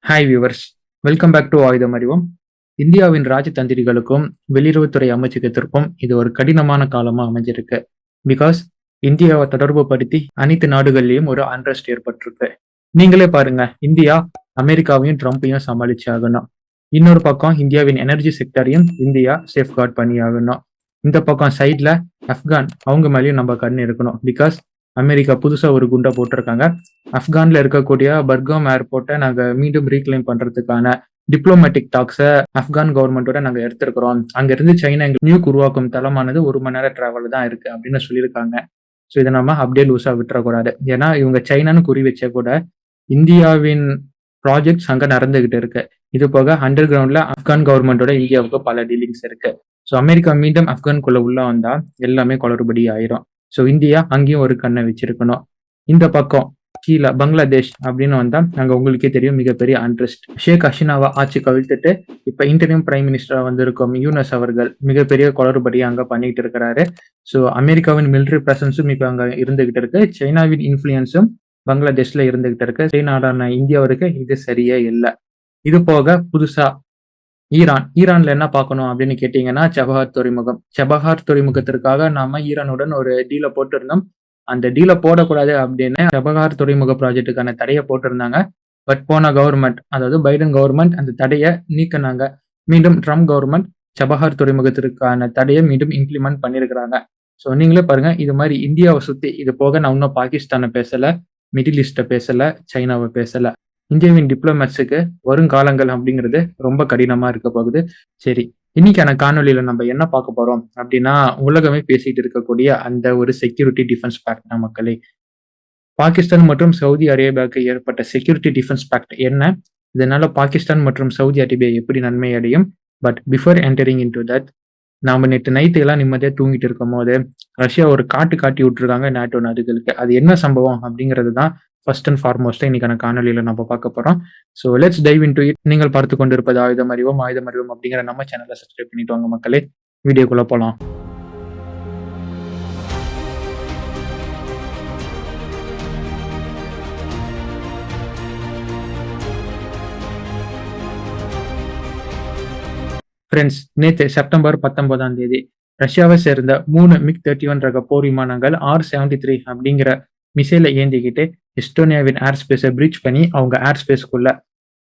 Hi viewers, welcome back to ஆயுதம் அறிவோம். இந்தியாவின் ராஜதந்திரிகளுக்கும் வெளியுறவுத்துறை அமைச்சகத்திற்கும் இது ஒரு கடினமான காலமா அமைஞ்சிருக்கு. பிகாஸ் இந்தியாவை தொடர்பு படுத்தி அனைத்து நாடுகள்லயும் ஒரு அன்ரெஸ்ட் ஏற்பட்டிருக்கு. நீங்களே பாருங்க, இந்தியா அமெரிக்காவையும் ட்ரம்ப்பையும் சமாளிச்சு ஆகணும். இன்னொரு பக்கம் இந்தியாவின் எனர்ஜி செக்டரையும் இந்தியா சேஃப்கார்ட் பண்ணி ஆகணும். இந்த பக்கம் சைட்ல ஆப்கான் அவங்க மேலேயும் நம்ம கண் இருக்கணும். பிகாஸ் அமெரிக்கா புதுசா ஒரு குண்டை போட்டிருக்காங்க. ஆப்கான்ல இருக்கக்கூடிய பர்காம் ஏர்போர்ட்டை நாங்க மீண்டும் ரீக்ளைம் பண்றதுக்கான டிப்ளோமேட்டிக் டாக்ஸை ஆப்கான் கவர்மெண்டோட நாங்க எடுத்திருக்கிறோம். அங்க இருந்து சைனா எங்க நியூக் உருவாக்கும் தளமானது 1 மணி நேரம் டிராவல் தான் இருக்கு அப்படின்னு சொல்லியிருக்காங்க. ஸோ இதை நம்ம அப்படியே லூஸா விட்டுறக்கூடாது. ஏன்னா இவங்க சைனான்னு குறி வச்ச கூட இந்தியாவின் ப்ராஜெக்ட்ஸ் அங்க நடந்துகிட்டு இருக்கு. இது போக அண்டர் கிரவுண்ட்ல ஆப்கான் கவர்மெண்டோட இந்தியாவுக்கு பல டீலிங்ஸ் இருக்கு. ஸோ அமெரிக்கா மீண்டும் ஆப்கான்குள்ள உள்ள வந்தா எல்லாமே குளறுபடி ஆயிரும். ஸோ இந்தியா அங்கேயும் ஒரு கண்ணை வச்சிருக்கணும். இந்த பக்கம் கீழே பங்களாதேஷ் அப்படின்னு வந்தா அங்க உங்களுக்கே தெரியும் மிகப்பெரிய அன்ரெஸ்ட். ஷேக் ஹசீனாவை ஆட்சி கவிழ்த்துட்டு இப்ப இன்டர்னியம் பிரைம் மினிஸ்டரா வந்திருக்கும் யூனஸ் அவர்கள் மிகப்பெரிய குளறுபடியை அங்க பண்ணிட்டு இருக்கிறாரு. ஸோ அமெரிக்காவின் மிலிட்டரி பிரசன்ஸும் இப்ப அங்க இருந்துகிட்டு இருக்கு. சைனாவின் இன்ஃபுளுன்ஸும் பங்களாதேஷ்ல இருந்துகிட்டு இருக்கு. நாடான இந்தியாவிற்கு இது சரியே இல்லை. இது போக புதுசா ஈரான்ல என்ன பார்க்கணும் அப்படின்னு கேட்டீங்கன்னா, செபஹார் துறைமுகத்திற்காக நாம ஈரானுடன் ஒரு டீலை போட்டிருந்தோம். அந்த டீலை போடக்கூடாது அப்படின்னு செபஹார் துறைமுக ப்ராஜெக்டுக்கான தடையை போட்டிருந்தாங்க. பட் போன கவர்மெண்ட், அதாவது பைடன் கவர்மெண்ட் அந்த தடையை நீக்கினாங்க. மீண்டும் ட்ரம்ப் கவர்மெண்ட் செபஹார் துறைமுகத்திற்கான தடையை மீண்டும் இம்ப்ளிமெண்ட் பண்ணியிருக்கிறாங்க. ஸோ நீங்களே பாருங்க, இது மாதிரி இந்தியாவை சுத்தி இது போக நான் இன்னும் பாகிஸ்தானை பேசல, மிடில் ஈஸ்ட்டை பேசல, சைனாவை பேசல. இந்தியாவின் டிப்ளமேட்ஸுக்கு வருங்காலங்கள் அப்படிங்கிறது ரொம்ப கடினமா இருக்க போகுது. சரி, இன்னைக்கான காணொலியில நம்ம என்ன பார்க்க போறோம் அப்படின்னா, உலகமே பேசிட்டு இருக்கக்கூடிய அந்த ஒரு செக்யூரிட்டி டிஃபென்ஸ் பேக்ட் மக்களே. பாகிஸ்தான் மற்றும் சவுதி அரேபியாவுக்கு ஏற்பட்ட செக்யூரிட்டி டிஃபென்ஸ் பேக்ட் என்ன? இதனால பாகிஸ்தான் மற்றும் சவுதி அரேபியா எப்படி நன்மை அடையும்? But before entering in to that, நாம நேற்று நைட்டு எல்லாம் நிம்மதியா தூங்கிட்டு இருக்கும் போது ரஷ்யா ஒரு காட்டி விட்டுருக்காங்க நாட்டோ நாடுகளுக்கு. அது என்ன சம்பவம் அப்படிங்கிறது தான் ஃபர்ஸ்ட் அண்ட் ஃபார்மோஸ்டா இன்னைக்கான காணொலியில நம்ம பார்க்க போறோம். So let's dive in to it. நீங்கள் பார்த்து கொண்டிருப்பது ஆயுதம் அறிவோம் அப்படிங்கிற நம்ம சேனலை சப்ஸ்கிரைப் பண்ணிட்டு வாங்க மக்களே. வீடியோக்குள்ள போலாம். ஃப்ரெண்ட்ஸ், நேற்று செப்டம்பர் 19 ரஷ்யாவை சேர்ந்த 3 MiG-31 ரக போர் விமானங்கள் R-73 அப்படிங்கிற மிசைலை ஏந்திக்கிட்டு எஸ்டோனியாவின் ஏர் ஸ்பேஸை பிரீச் பண்ணி அவங்க ஏர் ஸ்பேஸ்க்குள்ள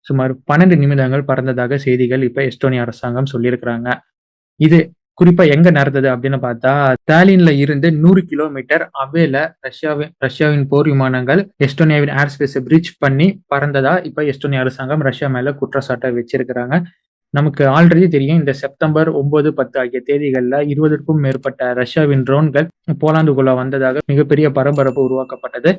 சுமார் 12 நிமிடங்கள் பறந்ததாக செய்திகள் இப்ப எஸ்டோனியா அரசாங்கம் சொல்லியிருக்கிறாங்க. இது குறிப்பா எங்க நடந்தது அப்படின்னு பார்த்தா, தாலின்ல இருந்து 100 கிலோமீட்டர் அவேல ரஷ்யாவின் போர் விமானங்கள் எஸ்டோனியாவின் ஏர் ஸ்பேஸை பிரீச் பண்ணி பறந்ததா இப்ப எஸ்டோனியா அரசாங்கம் ரஷ்யா மேல குற்றச்சாட்டை வச்சிருக்கிறாங்க. நமக்கு ஆல்ரெடி தெரியும், இந்த செப்டம்பர் 9, 10 ஆகிய தேதிகள்ல 20க்கும் மேற்பட்ட ரஷ்யாவின் ட்ரோன்கள் போலாந்துக்குள்ள வந்ததாக மிகப்பெரிய பரபரப்பு உருவாக்கப்பட்டது.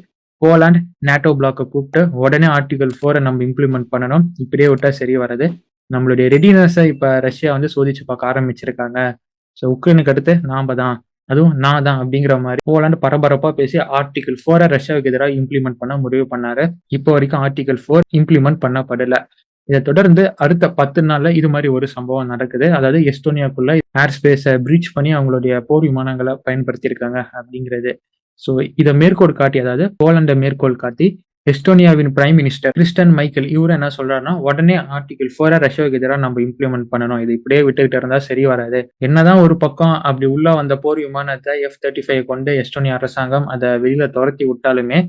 போலாந்து நேட்டோ பிளாக்கை கூப்பிட்டு உடனே ஆர்டிகல் 4 நம்ம இம்ப்ளிமெண்ட் பண்ணணும், இப்படியே விட்டா சரி வராது. நம்மளுடைய ரெடினஸை இப்ப ரஷ்யா சோதிச்சு பார்க்க ஆரம்பிச்சிருக்காங்க. ஸோ உக்ரைனுக்கு அடுத்து அதுவும் நான் தான் அப்படிங்கிற மாதிரி போலாந்து பரபரப்பா பேசி ஆர்டிகல் 4 ரஷ்யாவுக்கு எதிராக இம்ப்ளிமெண்ட் பண்ண முடிவு பண்ணாரு. இப்போ வரைக்கும் ஆர்டிகல் 4 இம்ப்ளிமெண்ட் பண்ணப்படல. இதை தொடர்ந்து அடுத்த 10 நாள்ல இது மாதிரி ஒரு சம்பவம் நடக்குது. அதாவது எஸ்டோனியாக்குள்ள ஏர் ஸ்பேஸை பிரீச் பண்ணி அவங்களுடைய போர் விமானங்களை பயன்படுத்தியிருக்காங்க அப்படிங்கிறது. ஸோ இதை மேற்கோள் காட்டி, அதாவது போலண்டை மேற்கோள் காட்டி எஸ்டோனியாவின் பிரைம் மினிஸ்டர் கிறிஸ்டன் மைக்கேல் இவரு என்ன சொல்றாருன்னா, உடனே ஆர்டிகல் 4 ரஷ்யாவுக்கு எதிராக நம்ம இம்ப்ளிமெண்ட் பண்ணணும், இது இப்படியே விட்டுக்கிட்டு இருந்தா சரி வராது. என்னதான் ஒரு பக்கம் அப்படி உள்ள வந்த போர் விமானத்தை F-35 கொண்டு எஸ்டோனியா அரசாங்கம் அதை வெளியில துரத்தி விட்டாலுமே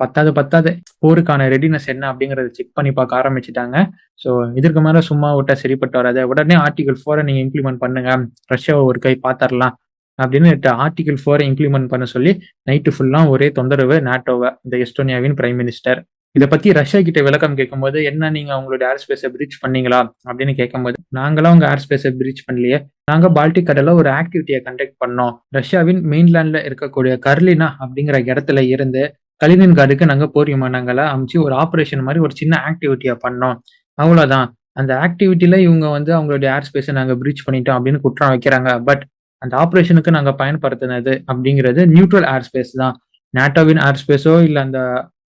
பத்தாது போருக்கான ரெடினஸ் என்ன அப்படிங்கறத செக் பண்ணி பார்க்க ஆரம்பிச்சுட்டாங்க. ஸோ இதற்கு மேல சும்மா விட்டா சரிப்பட்டு வராது, உடனே ஆர்டிகல் 4 நீங்க இம்ப்ளிமெண்ட் பண்ணுங்க, ரஷ்யாவை ஒரு கை பாத்தரலாம் அப்படின்னு ஆர்டிகல் 4 இம்ப்ளிமெண்ட் பண்ண சொல்லி நைட்டு ஃபுல்லா ஒரே தொந்தரவு நாட்டோவை, இந்த எஸ்டோனியாவின் பிரைம் மினிஸ்டர். இதை பத்தி ரஷ்யா கிட்ட விளக்கம் கேட்கும்போது, என்ன நீங்க அவங்களோட ஏர் ஸ்பேஸை பிரீச் பண்ணீங்களா அப்படின்னு கேட்கும்போது, நாங்களாம் உங்க ஏர் ஸ்பேஸை பிரீச் பண்ணலையே, நாங்க பால்டிக் கடல்ல ஒரு ஆக்டிவிட்டியை கண்டக்ட் பண்ணோம். ரஷ்யாவின் மெயின்லேண்ட்ல இருக்கக்கூடிய கர்லினா அப்படிங்கிற இடத்துல இருந்து கலினின்கிராடுக்கு நாங்க போர் விமானங்களை அமைச்சு ஒரு ஆபரேஷன் மாதிரி ஒரு சின்ன ஆக்டிவிட்டியா பண்ணோம், அவ்வளவுதான். அந்த ஆக்டிவிட்டியில இவங்க அவங்களுடைய ஏர் ஸ்பேஸை நாங்க பிரீச் பண்ணிட்டோம் அப்படின்னு குற்றம் வைக்கிறாங்க. பட் அந்த ஆபரேஷனுக்கு நாங்க பயன்படுத்தினது அப்படிங்கிறது நியூட்ரல் ஏர் ஸ்பேஸ் தான். நேட்டோவின் ஏர் ஸ்பேஸோ இல்ல அந்த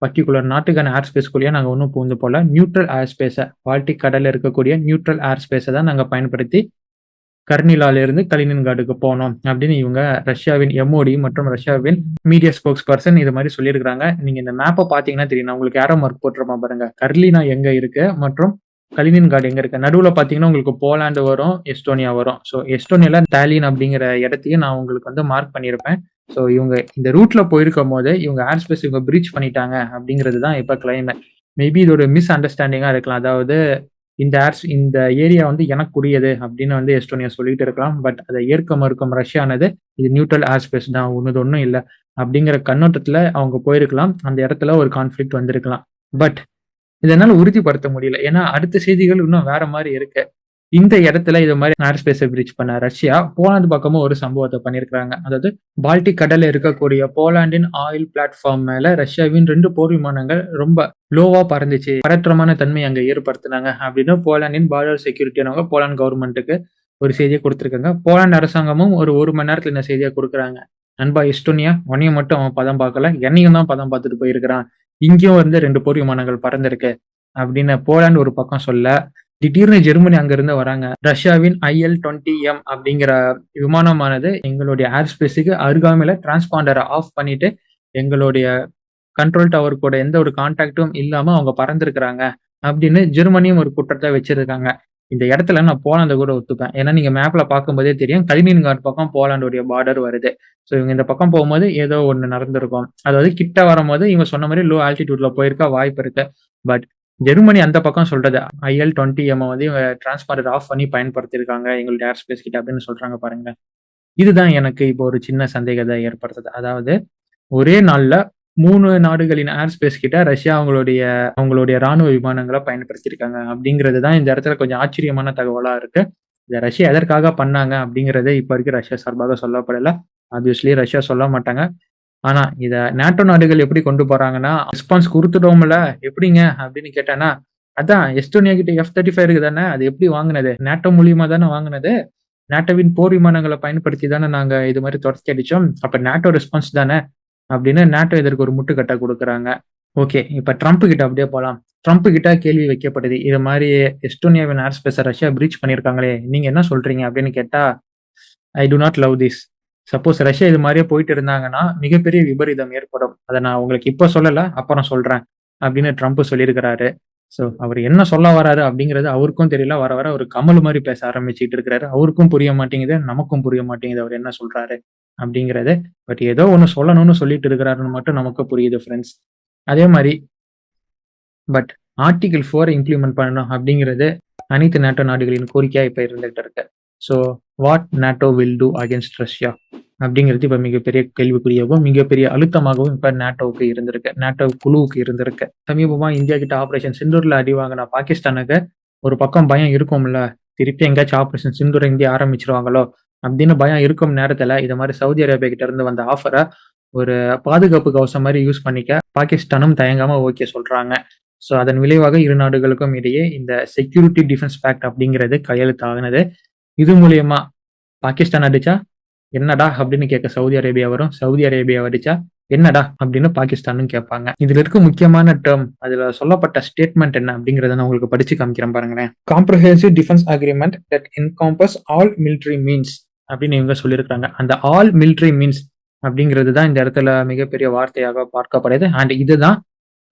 பர்டிகுலர் நாட்டுக்கான ஏர் ஸ்பேஸ்க்குள்ளேயே நாங்க ஒன்றும் பூந்து போல. நியூட்ரல் ஏர் ஸ்பேஸை, பால்டிக் கடல்ல இருக்கக்கூடிய நியூட்ரல் ஏர் ஸ்பேஸை தான் நாங்க பயன்படுத்தி கர்னிலால இருந்து கலினின்கார்டுக்கு போனோம் அப்படின்னு இவங்க ரஷ்யாவின் எம்ஓடி மற்றும் ரஷ்யாவின் மீடியா ஸ்போக்ஸ் பர்சன் இது மாதிரி சொல்லியிருக்காங்க. நீங்க இந்த மேப்பை பாத்தீங்கன்னா தெரியும். நான் உங்களுக்கு ஏரோ மார்க் போட்டிருப்பேன் பாருங்க. கர்லினா எங்க இருக்கு மற்றும் கலினின்கார்டு எங்க இருக்கு. நடுவுல பாத்தீங்கன்னா உங்களுக்கு போலாந்து வரும், எஸ்டோனியா வரும். ஸோ எஸ்டோனியால தாலின் அப்படிங்கிற இடத்தையும் நான் உங்களுக்கு வந்து மார்க் பண்ணியிருப்பேன். ஸோ இவங்க இந்த ரூட்ல போயிருக்கும் போது இவங்க ஏர் ஸ்பேஸ் இவங்க பிரீச் பண்ணிட்டாங்க அப்படிங்கிறது தான் இப்ப கிளைமேட். மேபி இது ஒரு மிஸ் அண்டர்ஸ்டாண்டிங்கா இருக்கலாம். அதாவது இந்த ஏரியா வந்து எனக்குரியது அப்படின்னு வந்து எஸ்டோனியா சொல்லிட்டு இருக்கலாம். பட் அதை ஏற்க மறுக்கும் ரஷ்யானது இது நியூட்ரல் ஏர் ஸ்பேஸ் தான், ஒன்றும் இல்லை அப்படிங்கிற கண்ணோட்டத்துல அவங்க போயிருக்கலாம். அந்த இடத்துல ஒரு கான்ஃபிளிக்ட் வந்திருக்கலாம். பட் இதனால உறுதிப்படுத்த முடியல. ஏன்னா அடுத்த செய்திகள் இன்னும் வேற மாதிரி இருக்கு. இந்த இடத்துல இது மாதிரி ஏர் ஸ்பேஸை பிரீச் பண்ண ரஷ்யா போலாந்து பக்கமும் ஒரு சம்பவத்தை பண்ணியிருக்காங்க. அதாவது பால்டிக் கடல்ல இருக்கக்கூடிய போலாண்டின் ஆயில் பிளாட்ஃபார்ம் மேல ரஷ்யாவின் 2 போர் விமானங்கள் ரொம்ப லோவா பறந்துச்சு, பதற்றமான தன்மை அங்க ஏற்படுத்தினாங்க அப்படின்னு போலாண்டின் பார்டர் செக்யூரிட்டியானவங்க போலாந்து கவர்மெண்ட்டுக்கு ஒரு செய்தியை கொடுத்திருக்காங்க. போலாந்து அரசாங்கமும் ஒரு மணி நேரத்துல இந்த செய்தியை கொடுக்குறாங்க. நண்பா எஸ்டோனியா, உன்னையும் மட்டும் அவன் பதம் பார்க்கல, என்னையும் தான் பதம் பார்த்துட்டு போயிருக்கிறான். இங்கேயும் வந்து 2 போர் விமானங்கள் பறந்திருக்கு அப்படின்னு போலாந்து ஒரு பக்கம் சொல்ல, திடீர்னு ஜெர்மனி அங்கிருந்து வராங்க. ரஷ்யாவின் IL-20M அப்படிங்கிற விமானமானது எங்களுடைய ஏர் ஸ்பேஸுக்கு அருகாமையில டிரான்ஸ்பாண்டரை ஆஃப் பண்ணிட்டு எங்களுடைய கண்ட்ரோல் டவர் கூட எந்த ஒரு கான்டாக்டும் இல்லாம அவங்க பறந்திருக்கிறாங்க அப்படின்னு ஜெர்மனியும் ஒரு குற்றத்தை வச்சிருக்காங்க. இந்த இடத்துல நான் போலாந்து கூட ஒத்துப்பேன். ஏன்னா நீங்க மேப்ல பார்க்கும்போதே தெரியும், கலினின்கார்ட் பக்கம் போலாண்டுடைய பார்டர் வருது. ஸோ இவங்க இந்த பக்கம் போகும்போது ஏதோ ஒன்று நடந்திருக்கும். அதாவது கிட்ட வரும்போது இவங்க சொன்ன மாதிரி லோ ஆல்டிடியூட்ல போயிருக்க வாய்ப்பு இருக்கு. பட் ஜெர்மனி அந்த பக்கம் சொல்றது IL-20M வந்து இவங்க டிரான்ஸ்பாண்டர் ஆஃப் பண்ணி பயன்படுத்தியிருக்காங்க எங்களுடைய ஏர் ஸ்பேஸ் கிட்ட அப்படின்னு சொல்றாங்க பாருங்க. இதுதான் எனக்கு இப்போ ஒரு சின்ன சந்தேகத்தை ஏற்படுத்துது. அதாவது ஒரே நாள்ல 3 நாடுகளின் ஏர் ஸ்பேஸ் கிட்ட ரஷ்யா அவங்களுடைய ராணுவ விமானங்களை பயன்படுத்தியிருக்காங்க அப்படிங்கிறது தான் இந்த இடத்துல கொஞ்சம் ஆச்சரியமான தகவலா இருக்கு. இதை ரஷ்யா எதற்காக பண்ணாங்க அப்படிங்கறது இப்ப வரைக்கும் ரஷ்யா சார்பாக சொல்லப்படல. ஆப்வியஸ்லி ரஷ்யா சொல்ல மாட்டாங்க. ஆனா இத நேட்டோ நாடுகள் எப்படி கொண்டு போறாங்கன்னா, ரெஸ்பான்ஸ் குடுத்துட்டோம்ல எப்படிங்க அப்படின்னு கேட்டானா, அதான் எஸ்டோனியா கிட்ட F-35 இருக்கு தானே, அது எப்படி வாங்குனது? நேட்டோ மூலியமா தானே வாங்குனது. நேட்டோவின் போர் விமானங்களை பயன்படுத்தி தானே நாங்க இது மாதிரி துரத்தி அடிச்சோம். அப்ப நேட்டோ ரெஸ்பான்ஸ் தானே அப்படின்னு நேட்டோ இதற்கு ஒரு முட்டுக்கட்டை கொடுக்குறாங்க. ஓகே, இப்ப ட்ரம்ப் கிட்ட அப்படியே போலாம். ட்ரம்ப் கிட்ட கேள்வி வைக்கப்படுது. இது மாதிரி எஸ்டோனியாவின் ஏர் ஸ்பேஸை ரஷ்யா பிரீச் பண்ணியிருக்காங்களே, நீங்க என்ன சொல்றீங்க அப்படின்னு கேட்டா, I do not love this. Suppose Russia இது மாதிரியே போயிட்டு இருந்தாங்கன்னா மிகப்பெரிய விபரீதம் ஏற்படும். அதை நான் உங்களுக்கு இப்ப சொல்லல, அப்புறம் சொல்றேன் அப்படின்னு ட்ரம்ப் சொல்லியிருக்கிறாரு. ஸோ அவர் என்ன சொல்ல வராரு அப்படிங்கிறது அவருக்கும் தெரியல. வர வர ஒரு கமல் மாதிரி பேச ஆரம்பிச்சுட்டு இருக்கிறாரு. அவருக்கும் புரிய மாட்டேங்குது, நமக்கும் புரிய மாட்டேங்குது அவர் என்ன சொல்றாரு அப்படிங்கிறது. பட் ஏதோ ஒண்ணு சொல்லணும்னு சொல்லிட்டு இருக்கிறாருன்னு மட்டும் நமக்கு புரியுது ஃப்ரெண்ட்ஸ். அதே மாதிரி பட் ஆர்டிகிள் 4 இம்ப்ளிமெண்ட் பண்ணணும் அப்படிங்கிறது அனைத்து நேட்டோ நாடுகளின் கோரிக்கையா இப்ப இருந்துகிட்டு இருக்கு. So what NATO will do against Russia அப்படிங்கிறது இப்ப மிகப்பெரிய கேள்விக்குறியாகவும் மிகப்பெரிய அழுத்தமாகவும் இப்ப நேட்டோவுக்கு இருந்திருக்கு, நேட்டோ குழுவுக்கு இருந்திருக்கு. சமீபமா இந்தியா கிட்ட ஆபரேஷன் சிந்தூர்ல அடி வாங்கின பாகிஸ்தானுக்கு ஒரு பக்கம் பயம் இருக்கும்ல, திருப்பி எங்கேயாச்சும் ஆபரேஷன் சிந்தூர் இந்தியா ஆரம்பிச்சிருவாங்களோ அப்படின்னு பயம் இருக்கும் நேரத்துல இது மாதிரி சவுதி அரேபியா கிட்ட இருந்து வந்த ஆஃபரை ஒரு பாதுகாப்பு கவசம் மாதிரி யூஸ் பண்ணிக்க பாகிஸ்தானும் தயங்காம ஓகே சொல்றாங்க. ஸோ அதன் விளைவாக இரு நாடுகளுக்கும் இடையே இந்த செக்யூரிட்டி டிஃபென்ஸ் பேக்ட் அப்படிங்கிறது கையெழுத்தாகினது. இது மூலியமா பாகிஸ்தான் அடிச்சா என்னடா அப்படின்னு கேட்க சவுதி அரேபியா வரும், சவுதி அரேபியா அடிச்சா என்னடா அப்படின்னு பாகிஸ்தானும் கேட்பாங்க. இதுல இருக்க முக்கியமான டேர்ம், அதுல சொல்லப்பட்ட ஸ்டேட்மெண்ட் என்ன அப்படிங்கறத நான் உங்களுக்கு படிச்சு காமிக்கிறேன் பாருங்களேன். Comprehensive defence agreement that encompass all military means அப்படின்னு இவங்க சொல்லியிருக்காங்க. அந்த ஆல் மிலிட்டரி மீன்ஸ் அப்படிங்கிறது தான் இந்த இடத்துல மிகப்பெரிய வார்த்தையாக பார்க்கப்படுது. அண்ட் இதுதான்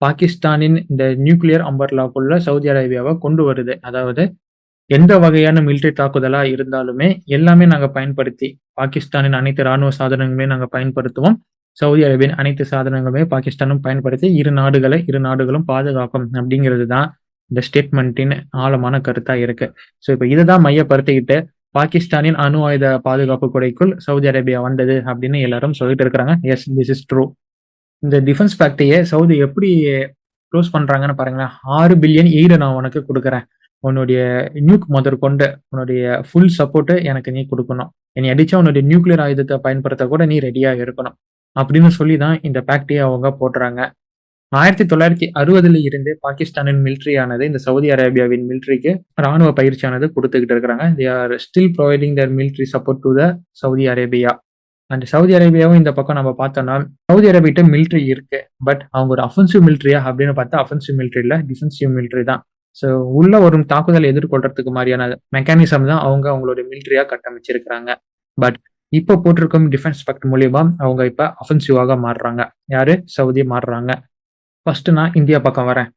பாகிஸ்தானின் இந்த நியூக்ளியர் அம்பர்லாக்குள்ள சவுதி அரேபியாவை கொண்டு வருது. அதாவது எந்த வகையான மிலிட்டரி தாக்குதலா இருந்தாலுமே எல்லாமே நாங்க பயன்படுத்தி பாகிஸ்தானின் அனைத்து ராணுவ சாதனங்களையும் நாங்க பயன்படுத்துவோம். சவுதி அரேபியன் அனைத்து சாதனங்களுமே பாகிஸ்தானும் பயன்படுத்தி இரு நாடுகளும் பாதுகாக்கும் அப்படிங்கிறது தான் இந்த ஸ்டேட்மெண்ட்டின் ஆழமான கருத்தா இருக்கு. ஸோ இப்போ இதுதான் மையப்படுத்திக்கிட்டு பாகிஸ்தானின் அணு ஆயுத பாதுகாப்பு கொடைக்குள் சவுதி அரேபியா வந்தது அப்படின்னு எல்லாரும் சொல்லிட்டு இருக்கிறாங்க. Yes, this is true. இந்த டிஃபென்ஸ் பேக்டையே சவுதி எப்படி க்ளோஸ் பண்றாங்கன்னு பாருங்களேன். 6 பில்லியன் எய்டு நான் உனக்கு கொடுக்குறேன், உன்னுடைய நியூக் முதற்கொண்டு உன்னுடைய ஃபுல் சப்போர்ட் எனக்கு நீ கொடுக்கணும், என்னை அடிச்சா உன்னுடைய நியூக்ளியர் ஆயுதத்தை பயன்படுத்த கூட நீ ரெடியா இருக்கணும் அப்படின்னு சொல்லி தான் இந்த பேக்டையே அவங்க போடுறாங்க. 1960 இருந்து பாகிஸ்தானின் மிலிட்ரியானது இந்த சவுதி அரேபியாவின் மிலிட்ரிக்கு ராணுவ பயிற்சியானது கொடுத்துக்கிட்டு இருக்கிறாங்க. They are still providing their military support to the Saudi Arabia. And Saudi அரேபியாவும் இந்த பக்கம் நம்ம பார்த்தோம்னா சவுதி அரேபியா மிலிட்ரி இருக்கு. பட் அவங்க ஒரு அஃபென்சிவ் மிலிட்ரியா அப்படின்னு பார்த்தா அஃபென்சிவ் மிலிட்ரி இல்ல, டிஃபென்சிவ் மிலிட்ரி தான். ஸோ உள்ள வரும் தாக்குதலை எதிர்கொள்றதுக்கு மாதிரியான மெக்கானிசம் தான் அவங்க அவங்களோட மிலிட்டரியா கட்டமைச்சிருக்கிறாங்க. பட் இப்போ போட்டிருக்கும் டிஃபென்ஸ் பேக்ட் மூலியமா அவங்க இப்ப அஃபென்சிவாக மாறுறாங்க. யாரு? சவுதி மாறுறாங்க. ஃபர்ஸ்ட் நான் இந்தியா பக்கம் வரேன்.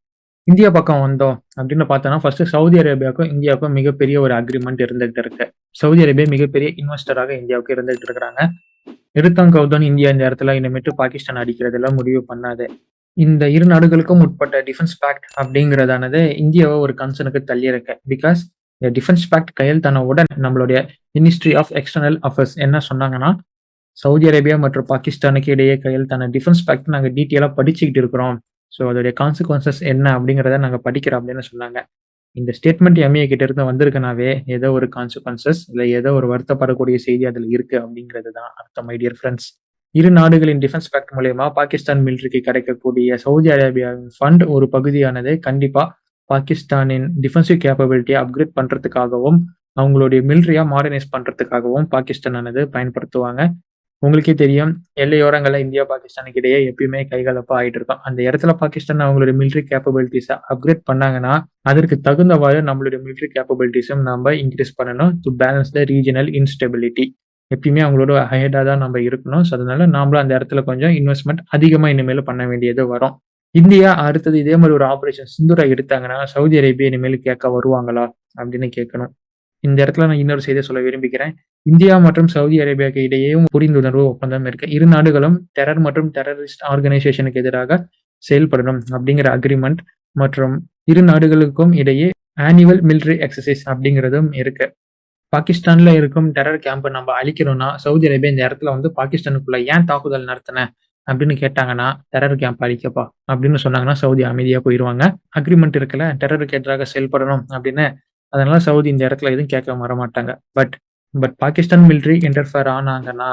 இந்தியா பக்கம் வந்தோம் அப்படின்னு பார்த்தோம்னா, ஃபர்ஸ்ட் சவுதி அரேபியாவுக்கும் இந்தியாவுக்கும் மிகப்பெரிய ஒரு அக்ரிமெண்ட் இருந்துகிட்டு இருக்கு. சவுதி அரேபியா மிகப்பெரிய இன்வெஸ்டராக இந்தியாவுக்கு இருந்துகிட்டு இருக்கிறாங்க. எடுத்தோம் கவுத்தோன்னு இந்தியா இந்த இடத்துல இனிமேட்டு பாகிஸ்தான் அடிக்கிறதெல்லாம் முடிவு பண்ணாது. இந்த இரு நாடுகளுக்கும் உட்பட்ட டிஃபென்ஸ் பேக்ட் அப்படிங்கிறதானது இந்தியாவை ஒரு கன்சர்னுக்கு தள்ளி இருக்கு. பிகாஸ் இந்த டிஃபென்ஸ் பேக்ட் கையெழுத்தான உடன் நம்மளுடைய மினிஸ்ட்ரி ஆஃப் எக்ஸ்டர்னல் அஃபேர்ஸ் என்ன சொன்னாங்கன்னா, சவுதி அரேபியா மற்றும் பாகிஸ்தானுக்கு இடையே கையெழுத்தான டிஃபென்ஸ் பேக்ட் நாங்கள் டீட்டெயிலாக படிச்சுக்கிட்டு இருக்கிறோம். ஸோ அதோடைய கான்சிக்வன்சஸ் என்ன அப்படிங்கிறத நாங்கள் படிக்கிறோம் அப்படின்னு சொன்னாங்க. இந்த ஸ்டேட்மெண்ட் எம்ஏ கிட்ட இருந்து வந்திருக்குனாவே ஏதோ ஒரு கான்சிக்வன்சஸ் இல்லை ஏதோ ஒரு வருத்தப்படக்கூடிய செய்தி அதில் இருக்கு அப்படிங்கிறது தான் அர்த்தம். மை டியர் ஃப்ரெண்ட்ஸ், இரு நாடுகளின் டிஃபென்ஸ் பேக்ட் மூலயமா பாகிஸ்தான் மிலிட்டரிக்கு கிடைக்கக்கூடிய சவுதி அரேபியாவின் ஃபண்ட் ஒரு பகுதியானது கண்டிப்பா பாகிஸ்தானின் டிஃபென்சிவ் கேப்பபிலிட்டியை அப்கிரேட் பண்றதுக்காகவும் அவங்களுடைய மிலிட்டரியா மாடர்னைஸ் பண்றதுக்காகவும் பாகிஸ்தானானது பயன்படுத்துவாங்க. உங்களுக்கே தெரியும், எல்லையோரங்களில் இந்தியா பாகிஸ்தானுக்கு இடையே எப்பயுமே கைகலப்பா ஆயிட்டு இருக்கும். அந்த இடத்துல பாகிஸ்தான் அவங்களுடைய மிலிட்டரி கேப்பபிலிட்டிஸை அப்கிரேட் பண்ணாங்கன்னா அதற்கு தகுந்தவாறு நம்மளுடைய மிலிட்டரி கேப்பபிலிட்டிஸும் நம்ம இன்க்ரீஸ் பண்ணணும் to balance the regional instability. எப்பயுமே அவங்களோட ஹெட்டா தான் நம்ம இருக்கணும். ஸோ அதனால நாமளும் அந்த இடத்துல கொஞ்சம் இன்வெஸ்ட்மெண்ட் அதிகமா இனிமேல் பண்ண வேண்டியது வரும். இந்தியா அடுத்தது இதே மாதிரி ஒரு ஆபரேஷன் சிந்துரா எடுத்தாங்கன்னா சவுதி அரேபியா இனிமேல் கேட்க வருவாங்களா அப்படின்னு கேட்கணும். இந்த இடத்துல நான் இன்னொரு செய்தியை சொல்ல விரும்புகிறேன். இந்தியா மற்றும் சவுதி அரேபியாவுக்கு இடையேயும் புரிந்துணர்வு ஒப்பந்தம் இருக்கு. இரு நாடுகளும் டெரர் மற்றும் டெரரிஸ்ட் ஆர்கனைசேஷனுக்கு எதிராக செயல்படணும் அப்படிங்கிற அக்ரிமெண்ட் மற்றும் இரு நாடுகளுக்கும் இடையே ஆனுவல் மிலிட்டரி எக்ஸசைஸ் அப்படிங்கிறதும் இருக்கு. பாகிஸ்தான்ல இருக்கும் டெரர் கேம்பை நம்ம அழிக்கணும்னா சவுதி அரேபியா இந்த இடத்துல வந்து பாகிஸ்தானுக்குள்ள ஏன் தாக்குதல் நடத்தின அப்படின்னு கேட்டாங்கன்னா, டெரர் கேம்ப் அழிக்கப்பா அப்படின்னு சொன்னாங்கன்னா சவுதி அமைதியா போயிடுவாங்க. அக்ரிமெண்ட் இருக்குல்ல, டெரருக்கு எதிராக செயல்படணும் அப்படின்னு. அதனால சவுதி இந்த இடத்துல எதுவும் கேட்க வரமாட்டாங்க. பட் பாகிஸ்தான் மிலிட்டரி இன்டர்ஃபேர் ஆனாங்கன்னா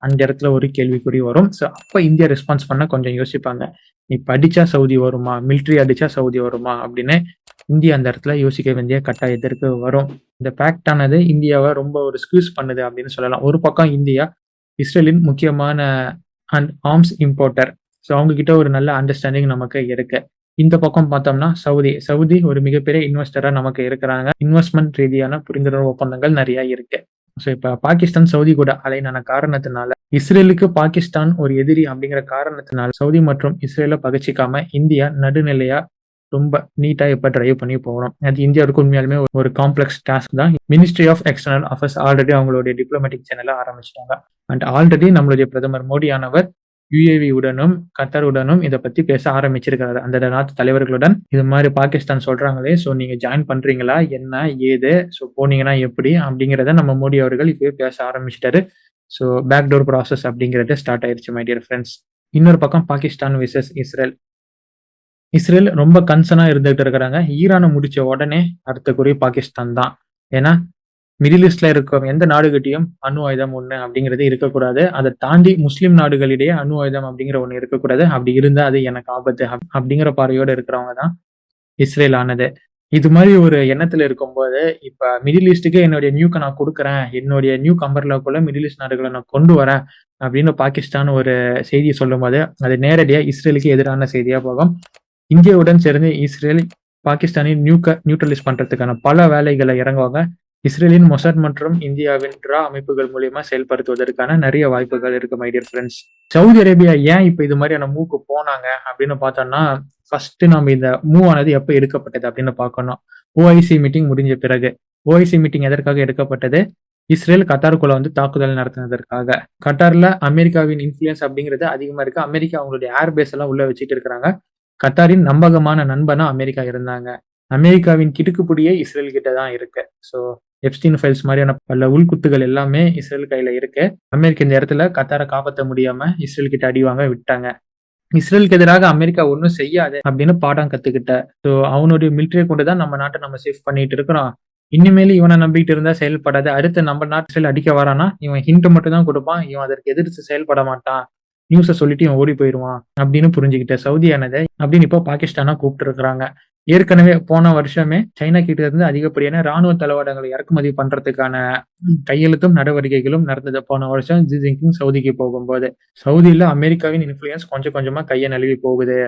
அந்த இடத்துல ஒரு கேள்விக்குறி வரும். ஸோ அப்போ இந்தியா ரெஸ்பான்ஸ் பண்ண கொஞ்சம் யோசிப்பாங்க. இப்ப அடிச்சா சவுதி வருமா, மிலிட்டரி அடிச்சா சவுதி வருமா அப்படின்னு இந்தியா அந்த இடத்துல யோசிக்க வேண்டிய கட்டாயத்திற்கு வரும். இந்த பேக்ட் ஆனது இந்தியாவை ரொம்ப ஒரு ஸ்க்யூஸ் பண்ணுது அப்படின்னு சொல்லலாம். ஒரு பக்கம் இந்தியா இஸ்ரேலின் முக்கியமான ஆர்ம்ஸ் இம்போர்ட்டர். ஸோ அவங்க கிட்ட ஒரு நல்ல அண்டர்ஸ்டாண்டிங் நமக்கு இருக்கு. இந்த பக்கம் பார்த்தோம்னா சவுதி ஒரு மிகப்பெரிய இன்வெஸ்டரா நமக்கு இருக்கிறாங்க. இன்வெஸ்ட்மெண்ட் ரீதியான புரிந்துணர்வு ஒப்பந்தங்கள் நிறைய இருக்கு. ஸோ இப்ப பாகிஸ்தான் சவுதி கூட அலைனான காரணத்தினால இஸ்ரேலுக்கு பாகிஸ்தான் ஒரு எதிரி அப்படிங்கிற காரணத்தினால சவுதி மற்றும் இஸ்ரேலை பகச்சிக்காம இந்தியா நடுநிலையா ரொம்ப நீட்டா இப்ப டிரைவ் பண்ணி போகணும். அது இந்தியாவுக்கு உண்மையாலுமே ஒரு காம்ப்ளெக்ஸ் டாஸ்க் தான். Ministry of external affairs already அவங்களுடைய டிப்ளமேட்டிக் சேனலை ஆரம்பிச்சிட்டாங்க. அண்ட் ஆல்ரெடி நம்மளுடைய பிரதமர் மோடி ஆனவர் யுஏவி உடனும் கத்தாருடனும் இதை பத்தி பேச ஆரம்பிச்சிருக்காரு. அந்த நாட்டு தலைவர்களுடன் இது மாதிரி பாகிஸ்தான் சொல்றாங்களே, ஸோ நீங்க ஜாயின் பண்றீங்களா, என்ன ஏது, ஸோ போனீங்கன்னா எப்படி அப்படிங்கிறத நம்ம மோடி அவர்கள் இப்பவே பேச ஆரம்பிச்சிட்டாரு. ஸோ பேக்டோர் ப்ராசஸ் அப்படிங்கிறது ஸ்டார்ட் ஆயிருச்சு மை டியர் ஃப்ரெண்ட்ஸ். இன்னொரு பக்கம் பாகிஸ்தான் விசஸ் இஸ்ரேல். இஸ்ரேல் ரொம்ப கன்சர்னா இருந்துகிட்டு இருக்கிறாங்க. ஈரானை முடிச்ச உடனே அடுத்த குறி பாகிஸ்தான் தான். ஏன்னா மிடில் ஈஸ்ட்ல இருக்கும் எந்த நாடுகிட்டையும் அணு ஆயுதம் ஒண்ணு அப்படிங்கிறது இருக்கக்கூடாது. அதை தாண்டி முஸ்லிம் நாடுகளிடையே அணு ஆயுதம் அப்படிங்கிற ஒண்ணு இருக்கக்கூடாது. அப்படி இருந்தா அது எனக்கு ஆபத்து அப்படிங்கிற பார்வையோட இருக்கிறவங்க தான் இஸ்ரேல் ஆனது. இது மாதிரி ஒரு எண்ணத்துல இருக்கும்போது இப்ப மிடில் ஈஸ்டுக்கு என்னுடைய நியூக்கை நான் கொடுக்குறேன், என்னுடைய நியூ கம்பர்லாக்குள்ள மிடில் ஈஸ்ட் நாடுகளை நான் கொண்டு வரேன் அப்படின்னு பாகிஸ்தான் ஒரு செய்தியை சொல்லும் போது அது நேரடியா இஸ்ரேலுக்கு எதிரான செய்தியா போகும். இந்தியாவுடன் சேர்ந்து இஸ்ரேல் பாகிஸ்தானின் நியூட்ரலைஸ் பண்றதுக்கான பல வேலைகளை இறங்குவாங்க. இஸ்ரேலின் மொசாட் மற்றும் இந்தியாவின் ட்ரா அமைப்புகள் மூலியமா செயல்படுத்துவதற்கான நிறைய வாய்ப்புகள் இருக்கு my dear friends. Saudi Arabia ஏன் இப்ப இது மாதிரியான மூவ்க்கு போனாங்க அப்படின்னு பார்த்தோம்னா, ஃபர்ஸ்ட் நம்ம இந்த மூவ் ஆனது எப்ப எடுக்கப்பட்டது அப்படின்னு பார்க்கணும். ஓஐசி மீட்டிங் முடிஞ்ச பிறகு. ஓஐசி மீட்டிங் எதற்காக எடுக்கப்பட்டது? இஸ்ரேல் கத்தாருக்குள்ள வந்து தாக்குதல் நடத்தினதற்காக. கட்டார்ல அமெரிக்காவின் இன்ஃபுளுயன்ஸ் அப்படிங்கிறது அதிகமா இருக்கு. அமெரிக்கா அவங்களுடைய ஏர்பேஸ் எல்லாம் உள்ள வச்சுட்டு இருக்கிறாங்க. கத்தாரின் நம்பகமான நண்பனா அமெரிக்கா இருந்தாங்க. அமெரிக்காவின் கிடுக்குப்பிடியே இஸ்ரேல் கிட்ட தான் இருக்கு. ஸோ எப்ஸ்டீன் ஃபைல்ஸ் மாதிரியான பல உள்குத்துகள் எல்லாமே இஸ்ரேல் கையில இருக்கு. அமெரிக்கா இந்த இடத்துல கத்தாரை காப்பாற்ற முடியாம இஸ்ரேல் கிட்ட அடிவாங்க விட்டாங்க. இஸ்ரேலுக்கு எதிராக அமெரிக்கா ஒன்றும் செய்யாது அப்படின்னு பாடம் கத்துக்கிட்ட. ஸோ அவனுடைய மிலிட்டரியை கொண்டுதான் நம்ம நாட்டை நம்ம சேஃப் பண்ணிட்டு இருக்கிறோம். இனிமேல் இவனை நம்பிட்டு இருந்தா செயல்படாது. அடுத்து நம்ம நாட்டு இஸ்ரேல் அடிக்க வரானா இவன் ஹிண்ட் மட்டும் தான் கொடுப்பான், இவன் அதற்கு எதிர்த்து செயல்பட மாட்டான், நியூஸை சொல்லிட்டு இவன் ஓடி போயிடுவான் அப்படின்னு புரிஞ்சுக்கிட்ட சவுதியானதை அப்படின்னு இப்போ பாகிஸ்தானா கூப்பிட்டு இருக்கிறாங்க. ஏற்கனவே போன வருஷமே சைனா கிட்ட இருந்து அதிகப்படியான ராணுவ தளவாடங்களை இறக்குமதி பண்றதுக்கான கையெழுத்தும் நடவடிக்கைகளும் நடந்தது. போன வருஷம் ஜி ஜின்பிங் சவுதிக்கு போகும்போது சவுதியில அமெரிக்காவின் இன்ஃபுளுயன்ஸ் கொஞ்சம் கொஞ்சமா கையை நழுவி போகுது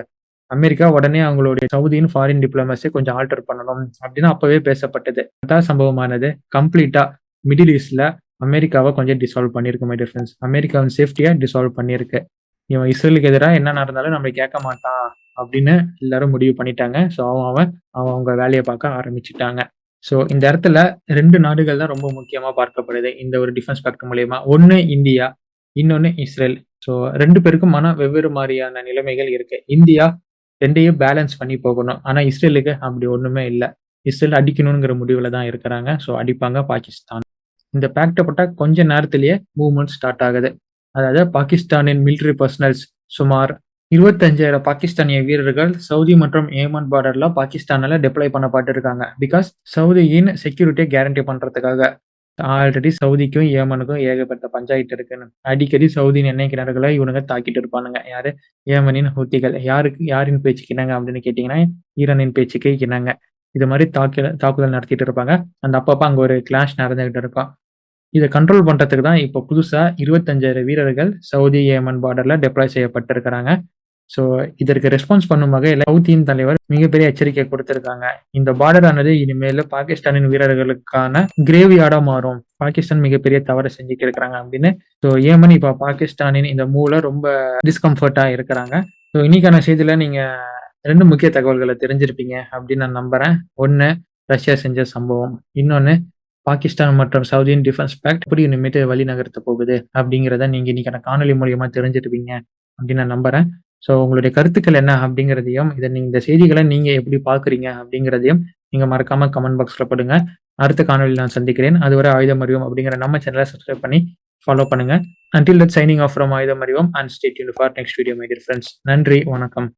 அமெரிக்கா உடனே அவங்களுடைய சவுதியின் ஃபாரின் டிப்ளமஸி கொஞ்சம் ஆல்டர் பண்ணணும் அப்படின்னு அப்பவே பேசப்பட்டது. அதான் சம்பவமானது கம்ப்ளீட்டா மிடில் ஈஸ்ட்ல அமெரிக்காவை கொஞ்சம் டிசால்வ் பண்ணியிருக்கு மை டியர் ஃப்ரெண்ட்ஸ். அமெரிக்காவின் சேஃப்டியை டிசால்வ் பண்ணியிருக்கு. இவன் இஸ்ரேலுக்கு எதிராக என்ன நடந்தாலும் நம்மளை கேட்க மாட்டான் அப்படின்னு எல்லாரும் முடிவு பண்ணிட்டாங்க. ஸோ அவங்க வேலையை பார்க்க ஆரம்பிச்சுட்டாங்க. ஸோ இந்த இடத்துல 2 நாடுகள் தான் ரொம்ப முக்கியமா பார்க்கப்படுது இந்த ஒரு டிஃபென்ஸ் பேக்ட் மூலியமா. ஒண்ணு இந்தியா, இன்னொன்னு இஸ்ரேல். ஸோ 2 பேருக்கும் வெவ்வேறு மாரியான நிலைமைகள் இருக்கு. இந்தியா 2யும் பேலன்ஸ் பண்ணி போகணும். ஆனா இஸ்ரேலுக்கு அப்படி ஒண்ணுமே இல்ல. இஸ்ரேல் அடிக்கணுங்கிற முடிவுல தான் இருக்கிறாங்க. ஸோ அடிப்பாங்க பாகிஸ்தான். இந்த பேக்ட போட்டா கொஞ்ச நேரத்திலேயே மூவ்மெண்ட் ஸ்டார்ட் ஆகுது. அதாவது பாகிஸ்தானின் மிலிட்டரி பர்சனல்ஸ் சுமார் 25,000 பாகிஸ்தானிய வீரர்கள் சவுதி மற்றும் ஏமன் பார்டர்ல பாகிஸ்தானால டெப்ளாய் பண்ணப்பட்டிருக்காங்க. பிகாஸ் சவுதியின் செக்யூரிட்டியை கேரண்டி பண்றதுக்காக. ஆல்ரெடி சவுதிக்கும் ஏமனுக்கும் ஏகப்பட்ட பஞ்சாயத்து இருக்குன்னு. அடிக்கடி சவுதியின் எண்ணெய் கிணறுகளை இவனுங்க தாக்கிட்டு இருப்பானுங்க. யாரு? ஏமனின் ஹூத்திகள். யாரின் பேச்சுக்கு இணங்க அப்படின்னு கேட்டீங்கன்னா ஈரானின் பேச்சுக்கு இணங்க. இது மாதிரி தாக்குதல் நடத்திட்டு இருப்பாங்க. அந்த அப்பப்ப அங்க ஒரு கிளாஷ் நடந்துகிட்டு இருக்கும். இதை கண்ட்ரோல் பண்றதுக்கு தான் இப்போ புதுசா 25,000 வீரர்கள் சவுதி ஏமன் பார்டர்ல டெப்ளாய் செய்யப்பட்டிருக்கிறாங்க. ஸோ இதற்கு ரெஸ்பான்ஸ் பண்ணும் வகையில் சவுதியின் தலைவர் மிகப்பெரிய எச்சரிக்கை கொடுத்திருக்காங்க. இந்த பார்டர் ஆனது இனிமேல் பாகிஸ்தானின் வீரர்களுக்கான கிரேவியார்டா மாறும். பாகிஸ்தான் மிகப்பெரிய தவறை செஞ்சுட்டு இருக்கிறாங்க அப்படின்னு. ஸோ ஏமன் இப்போ பாகிஸ்தானின் இந்த மூவ்ல ரொம்ப டிஸ்கம்ஃபர்ட்டா இருக்கிறாங்க. ஸோ இன்னைக்கான செய்தியில நீங்க 2 முக்கிய தகவல்களை தெரிஞ்சிருப்பீங்க அப்படின்னு நான் நம்புறேன். ஒன்னு ரஷ்யா செஞ்ச சம்பவம், இன்னொன்னு பாகிஸ்தான் மற்றும் சவுதியின் டிஃபென்ஸ் பேக்ட் எப்படி இனிமேட்டு வழி நகர்த்த போகுது அப்படிங்கிறத நீங்க இன்னைக்கான காணொலி மூலியமா தெரிஞ்சிருப்பீங்க அப்படின்னு நான் நம்புறேன். ஸோ உங்களுடைய கருத்துக்கள் என்ன அப்படிங்கிறதையும் இந்த செய்திகளை நீங்க எப்படி பாக்குறீங்க அப்படிங்கிறதையும் நீங்க மறக்காம கமெண்ட் பாக்ஸ்ல போடுங்க. அடுத்த காணொலியில் நான் சந்திக்கிறேன். அதுவரை ஆயுதம் அறிவோம் அப்படிங்கிற நம்ம சேனலை சப்ஸ்கிரைப் பண்ணி ஃபாலோ பண்ணுங்க. Until that, signing off from ஆயுதம் அறிவோம் and stay tuned for next video, my dear friends. நன்றி, வணக்கம்.